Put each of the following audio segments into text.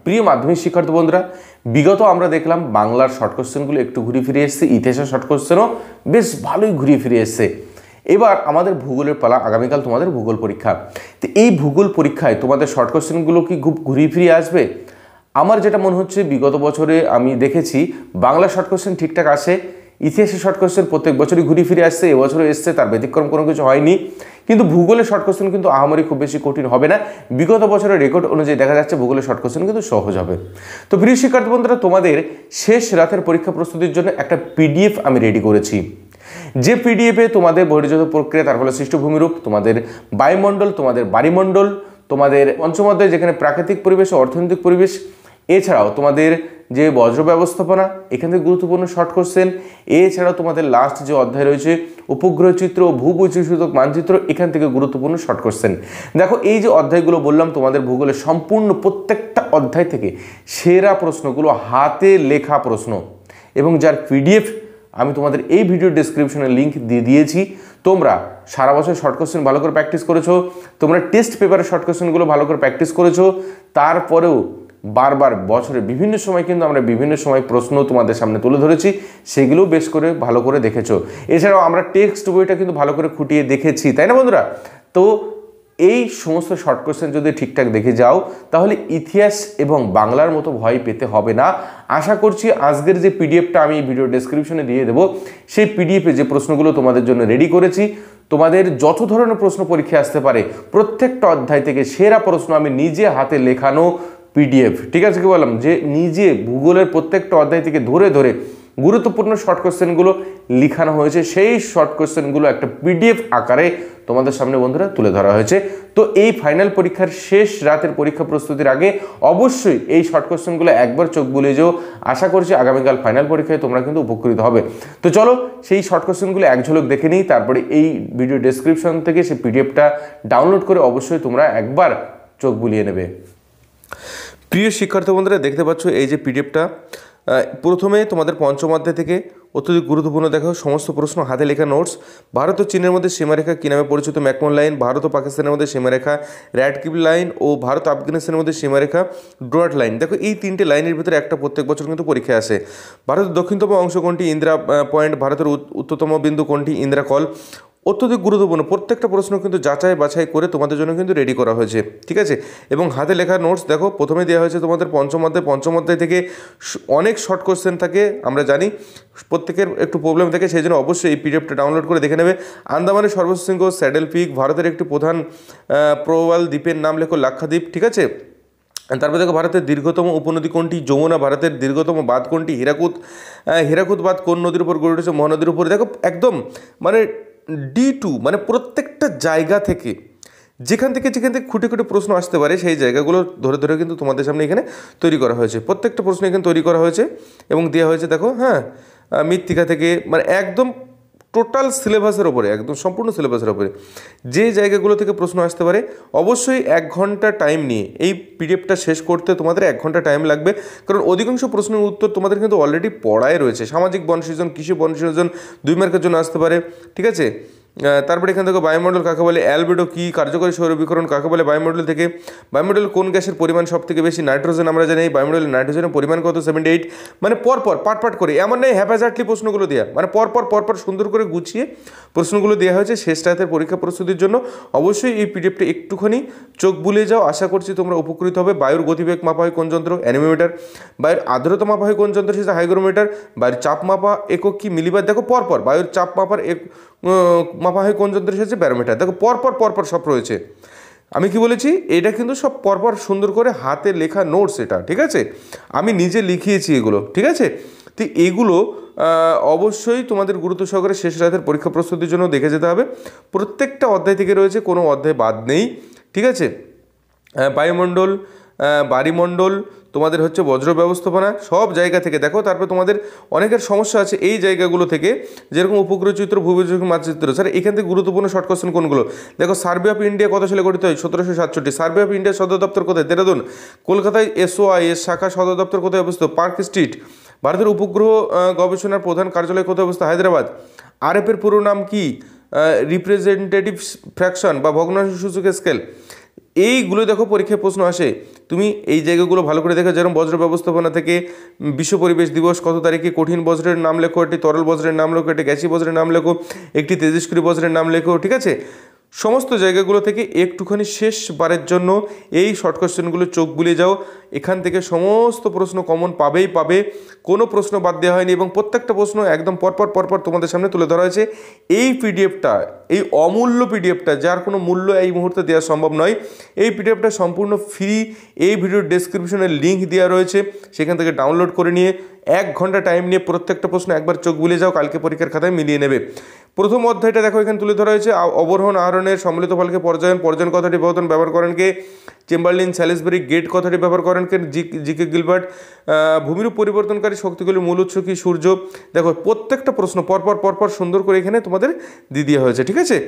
প্রিয় মাধ্যমিক শিক্ষার্থী বন্ধুরা, বিগত আমরা দেখলাম বাংলার শর্ট কোশ্চেনগুলো একটু ঘুরে ফিরে এসছে, ইতিহাসের শর্ট কোশ্চেনও বেশ ভালোই ঘুরিয়ে ফিরে এসছে। এবার আমাদের ভূগোলের পালা, আগামীকাল তোমাদের ভূগোল পরীক্ষা। তো এই ভূগোল পরীক্ষায় তোমাদের শর্ট কোশ্চেনগুলো কি খুব ঘুরিয়ে ফিরে আসবে? আমার যেটা মনে হচ্ছে, বিগত বছরে আমি দেখেছি বাংলা শর্ট কোশ্চেন ঠিকঠাক আসে, ইতিহাসের শর্ট কোশ্চেন প্রত্যেক বছরই ঘুরে ফিরে আসছে, এবছরও এসছে, তার ব্যতিক্রম কোনো কিছু হয়নি। কিন্তু ভূগোলের শর্ট কোশ্চেন কিন্তু আহামরি খুব বেশি কঠিন হবে না। বিগত বছরের রেকর্ড অনুযায়ী দেখা যাচ্ছে ভূগোলের শর্ট কোশ্চেন কিন্তু সহজ হবে। তো প্রিয় শিক্ষার্থী বন্ধুরা, তোমাদের শেষ রাতের পরীক্ষা প্রস্তুতির জন্য একটা পিডিএফ আমি রেডি করেছি। যে পিডিএফে তোমাদের বহির্জাত প্রক্রিয়া, তার ফলে সৃষ্ট ভূমিরূপ, তোমাদের বায়ুমণ্ডল, তোমাদের বাড়িমণ্ডল, তোমাদের পঞ্চম অধ্যায় যেখানে প্রাকৃতিক পরিবেশ ও অর্থনৈতিক পরিবেশ, এছাড়াও তোমাদের যে বজ্র ব্যবস্থাপনা, এখান থেকে গুরুত্বপূর্ণ শর্ট কোশ্চেন, এছাড়াও তোমাদের লাস্ট যে অধ্যায় রয়েছে উপগ্রহ চিত্র ও ভূবৈচিত্র্যসূচক মানচিত্র, এখান থেকে গুরুত্বপূর্ণ শর্ট কোশ্চেন। দেখো, এই যে অধ্যায়গুলো বললাম তোমাদের ভূগোলের সম্পূর্ণ প্রত্যেকটা অধ্যায় থেকে সেরা প্রশ্নগুলো, হাতে লেখা প্রশ্ন, এবং যার পিডিএফ আমি তোমাদের এই ভিডিও ডেসক্রিপশনে লিঙ্ক দিয়ে দিয়েছি। তোমরা সারা বছর শর্ট কোশ্চেন ভালো করে প্র্যাকটিস করেছো, তোমরা টেস্ট পেপারের শর্ট কোশ্চেনগুলো ভালো করে প্র্যাকটিস করেছো, তারপরেও বারবার বছরে বিভিন্ন সময় কিন্তু আমরা বিভিন্ন সময় প্রশ্ন তোমাদের সামনে তুলে ধরেছি, সেগুলোও বেশ করে ভালো করে দেখেছো। এছাড়াও আমরা টেক্সট বইটা কিন্তু ভালো করে খুঁটিয়ে দেখেছি, তাই না বন্ধুরা? তো এই সমস্ত শর্ট কোশ্চেন যদি ঠিকঠাক দেখে যাও, তাহলে ইতিহাস এবং বাংলার মতো ভয় পেতে হবে না। আশা করছি আজকের যে পিডিএফটা আমি ভিডিও ডেসক্রিপশনে দিয়ে দেবো, সেই পিডিএফে যে প্রশ্নগুলো তোমাদের জন্য রেডি করেছি, তোমাদের যত ধরনের প্রশ্ন পরীক্ষায় আসতে পারে প্রত্যেকটা অধ্যায় থেকে সেরা প্রশ্ন আমি নিজে হাতে লেখানো পিডিএফ, ঠিক আছে কি বললাম, যে নিজে ভূগোলের প্রত্যেকটা অধ্যায় থেকে ধরে ধরে গুরুত্বপূর্ণ শর্ট কোশ্চেনগুলো লিখানো হয়েছে, সেই শর্ট কোশ্চেনগুলো একটা পিডিএফ আকারে তোমাদের সামনে বন্ধুরা তুলে ধরা হয়েছে। তো এই ফাইনাল পরীক্ষার শেষ রাতের পরীক্ষা প্রস্তুতির আগে অবশ্যই এই শর্ট কোশ্চেনগুলো একবার চোখ বুলিয়ে যাও। আশা করছি আগামীকাল ফাইনাল পরীক্ষায় তোমরা কিন্তু উপকৃত হবে। তো চলো সেই শর্ট কোশ্চেনগুলো এক ঝলক দেখে নিই, তারপরে এই ভিডিও ডেসক্রিপশন থেকে সেই পিডিএফটা ডাউনলোড করে অবশ্যই তোমরা একবার চোখ বুলিয়ে নেবে। প্রিয় শিক্ষার্থী বন্ধুরা, দেখতে পাচ্ছ এই যে পিডিএফটা, প্রথমে তোমাদের পঞ্চম অধ্যায় থেকে অত্যধিক গুরুত্বপূর্ণ দেখো সমস্ত প্রশ্ন, হাতে লেখা নোটস। ভারত ও চীনের মধ্যে সীমারেখা কী নামে পরিচিত? McMahon line. ভারত ও পাকিস্তানের মধ্যে সীমারেখা র্যাডক্লিফ লাইন, ও ভারত আফগানিস্তানের মধ্যে সীমারেখা ডুরান্ট লাইন। দেখো, এই তিনটে লাইনের ভিতরে একটা প্রত্যেক বছর কিন্তু পরীক্ষায় আসে। ভারতের দক্ষিণতম অংশ কোনটি? ইন্দিরা পয়েন্ট। ভারতের উত্তরতম বিন্দু কোনটি? ইন্দিরা কল। অত্যধিক গুরুত্বপূর্ণ প্রত্যেকটা প্রশ্ন কিন্তু যাচাই বাছাই করে তোমাদের জন্য কিন্তু রেডি করা হয়েছে, ঠিক আছে? এবং হাতে লেখা নোটস দেখো, প্রথমে দেওয়া হয়েছে তোমাদের পঞ্চম অধ্যায় থেকে অনেক শর্ট কোশ্চেন থাকে, আমরা জানি প্রত্যেকের একটু প্রবলেম থাকে, সেই জন্য অবশ্যই এই পিডিএফটা ডাউনলোড করে দেখে নেবে। আন্দামানের সর্বোচ্চ শৃঙ্গ স্যাডেল পিক। ভারতের একটি প্রধান প্রবাল দ্বীপের নাম লেখো লাক্ষাদ্বীপ, ঠিক আছে? তারপর দেখো, ভারতের দীর্ঘতম উপনদী কোনটি? যমুনা। ভারতের দীর্ঘতম বাঁধ কোনটি? হীরাকুদ। হীরাকুদ বাঁধ কোন নদীর উপর গড়ে উঠেছে? মহানদীর উপরে। দেখো, একদম মানে D2, মানে প্রত্যেকটা জায়গা থেকে যেখান থেকে খুঁটে খুঁটে প্রশ্ন আসতে পারে সেই জায়গাগুলো ধরে ধরে কিন্তু তোমাদের সামনে এখানে তৈরি করা হয়েছে। প্রত্যেকটা প্রশ্ন এখানে তৈরি করা হয়েছে এবং দেওয়া হয়েছে দেখো, হ্যাঁ, মৃত্তিকা থেকে, মানে একদম টোটাল সিলেবাসের ওপরে, একদম সম্পূর্ণ সিলেবাসের ওপরে যে জায়গাগুলো থেকে প্রশ্ন আসতে পারে। অবশ্যই 1 ঘন্টা টাইম নিয়ে এই পিডিএফটা শেষ করতে তোমাদের 1 ঘন্টা টাইম লাগবে, কারণ অধিকাংশ প্রশ্নের উত্তর তোমাদের কিন্তু অলরেডি পড়ায় রয়েছে। সামাজিক বনসৃজন, কৃষি বনসৃজন 2 মার্কের জন্য আসতে পারে, ঠিক আছে? তারপরে এখানে দেখো, বায়ুমণ্ডল কাকে বলে? অ্যালবেডো কী? কার্যকরী সৌর বিকিরণ কাকে বলে? বায়ুমণ্ডল থেকে। বায়ুমণ্ডল কোন গ্যাসের পরিমাণ সব থেকে বেশি? নাইট্রোজেন। আমরা জানি বায়ুমণ্ডলের নাইট্রোজেনের পরিমাণ কত? 78। মানে পরপর পাট করে, এমন নয় হ্যাপাজার্টলি প্রশ্নগুলো দেওয়া, মানে পরপর সুন্দর করে গুছিয়ে প্রশ্নগুলো দেওয়া হয়েছে শেষ রাতের পরীক্ষা প্রস্তুতির জন্য। অবশ্যই এই পিডিএফটা একটুখানি চোখ বুলিয়ে যাও, আশা করছি তোমরা উপকৃত হবে। বায়ুর গতিবেগ মাপা হয় কোন যন্ত্র? অ্যানিমোমিটার। বায়ুর আর্দ্রতা মাপা হয় কোন যন্ত্র? সেটা হাইগ্রোমিটার। বায়ুর চাপ মাপা একক কি? মিলিবার। দেখো, পরপর বায়ুর চাপ মাপার মাপা হয় কোন যন্ত্রের সাহায্যে? ব্যারোমিটার। দেখো, পরপর সব রয়েছে। আমি কি বলেছি? এটা কিন্তু সব পরপর সুন্দর করে হাতে লেখা নোটস, এটা ঠিক আছে? আমি নিজে লিখিয়েছি এগুলো, ঠিক আছে? তো এগুলো অবশ্যই তোমাদের গুরুত্ব সহকারে শেষ রাতের পরীক্ষা প্রস্তুতির জন্য দেখে যেতে হবে। প্রত্যেকটা অধ্যায় থেকে রয়েছে, কোনো অধ্যায় বাদ নেই, ঠিক আছে? বায়ুমণ্ডল, বাড়িমণ্ডল, তোমাদের হচ্ছে বজ্র ব্যবস্থাপনা, সব জায়গা থেকে দেখো। তারপর তোমাদের অনেকের সমস্যা আছে এই জায়গাগুলো থেকে, যেরকম উপগ্রহ চিত্র, ভূবৈচিত্র্য মানচিত্র। স্যার, এখান থেকে গুরুত্বপূর্ণ শর্ট কোশ্চেন কোনগুলো? দেখো, সার্ভে অফ ইন্ডিয়া কত সালে গঠিত হয়? 1767। সার্ভে অফ ইন্ডিয়ার সদর দপ্তর কোথায়? দেরাদুন। কলকাতায় SOI এর শাখা সদর দপ্তর কোথায় অবস্থিত? Park street. ভারতের উপগ্রহ গবেষণার প্রধান কার্যালয় কোথায় অবস্থিত? হায়দ্রাবাদ। RF এর পুরো নাম কি? রিপ্রেজেন্টেটিভ ফ্র্যাকশন বা ভগ্নাংশ সূচক স্কেল। এইগুলো দেখো পরীক্ষায় প্রশ্ন আসে, তুমি এই জায়গাগুলো ভালো করে দেখো। যেরকম বজ্র ব্যবস্থাপনা থেকে বিশ্ব পরিবেশ দিবস কত তারিখে, কঠিন বজ্রের নাম লেখো, একটি তরল বজ্রের নাম লেখো, একটি গ্যাসি বজ্রের নাম লেখো, একটি তেজস্ক্রিয় বজ্রের নাম লেখো, ঠিক আছে। সমস্ত জায়গাগুলো থেকে একটুখানি শেষবারের জন্য এই শর্ট কোশ্চেনগুলো চোখ বুলিয়ে যাও। এখান থেকে সমস্ত প্রশ্ন কমন পাবেই পাবে, কোনো প্রশ্ন বাদ দেওয়া হয়নি এবং প্রত্যেকটা প্রশ্ন একদম পরপর তোমাদের সামনে তুলে ধরা হয়েছে। এই পিডিএফটা, এই অমূল্য পিডিএফটা, যার কোনো মূল্য এই মুহূর্তে দেওয়া সম্ভব নয়, এই পিডিএফটা সম্পূর্ণ ফ্রি। এই ভিডিওর ডেসক্রিপশনে লিঙ্ক দেওয়া রয়েছে, সেখান থেকে ডাউনলোড করে নিয়ে 1 ঘন্টা টাইম নিয়ে প্রত্যেকটা প্রশ্ন একবার চোখ বুলিয়ে যাও, কালকে পরীক্ষার খাতায় মিলিয়ে নেবে। প্রথম অধ্যায়টা দেখো এখানে তুলে ধরা হয়েছে, অবরোহণ আরোহণের সম্মিলিত ফলকে পর্যায়ন, পর্যায়ন কথাটি ব্যবহার করেন কে? চেম্বারলিন। স্যালিসবেরি গেট কথাটি ব্যবহার করেন কে? GK Gilbert. ভূমিরূপ পরিবর্তনকারী শক্তিগুলির মূল উৎস কি? সূর্য। দেখো প্রত্যেকটা প্রশ্ন পরপর সুন্দর করে এখানে তোমাদের দিয়ে দেওয়া হয়েছে, ঠিক আছে।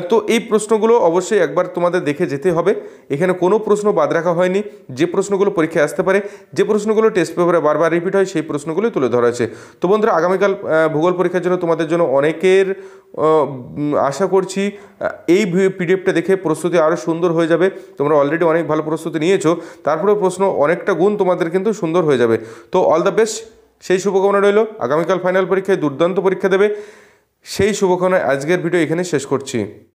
তো এই প্রশ্নগুলো অবশ্যই একবার তোমাদের দেখে যেতে হবে। এখানে কোনো প্রশ্ন বাদ রাখা হয়নি। যে প্রশ্নগুলো পরীক্ষায় আসতে পারে, যে প্রশ্নগুলো টেস্ট পেপারে বারবার রিপিট হয়, সেই প্রশ্নগুলোই তুলে ধরা হয়েছে। তো বন্ধুরা, আগামীকাল ভূগোল পরীক্ষার জন্য তোমাদের জন্য অনেকের আশা করছি এই পিডিএফটা দেখে প্রস্তুতি আরও সুন্দর হয়ে যাবে। তোমরা অলরেডি অনেক ভালো প্রস্তুতি নিয়েছো, তারপরেও প্রশ্ন অনেকটা গুণ তোমাদের কিন্তু সুন্দর হয়ে যাবে। তো অল দ্য বেস্ট, সেই শুভকামনা রইল। আগামীকাল ফাইনাল পরীক্ষায় দুর্দান্ত পরীক্ষা দেবে, সেই শুভকামনায় আজকের ভিডিও এখানে শেষ করছি।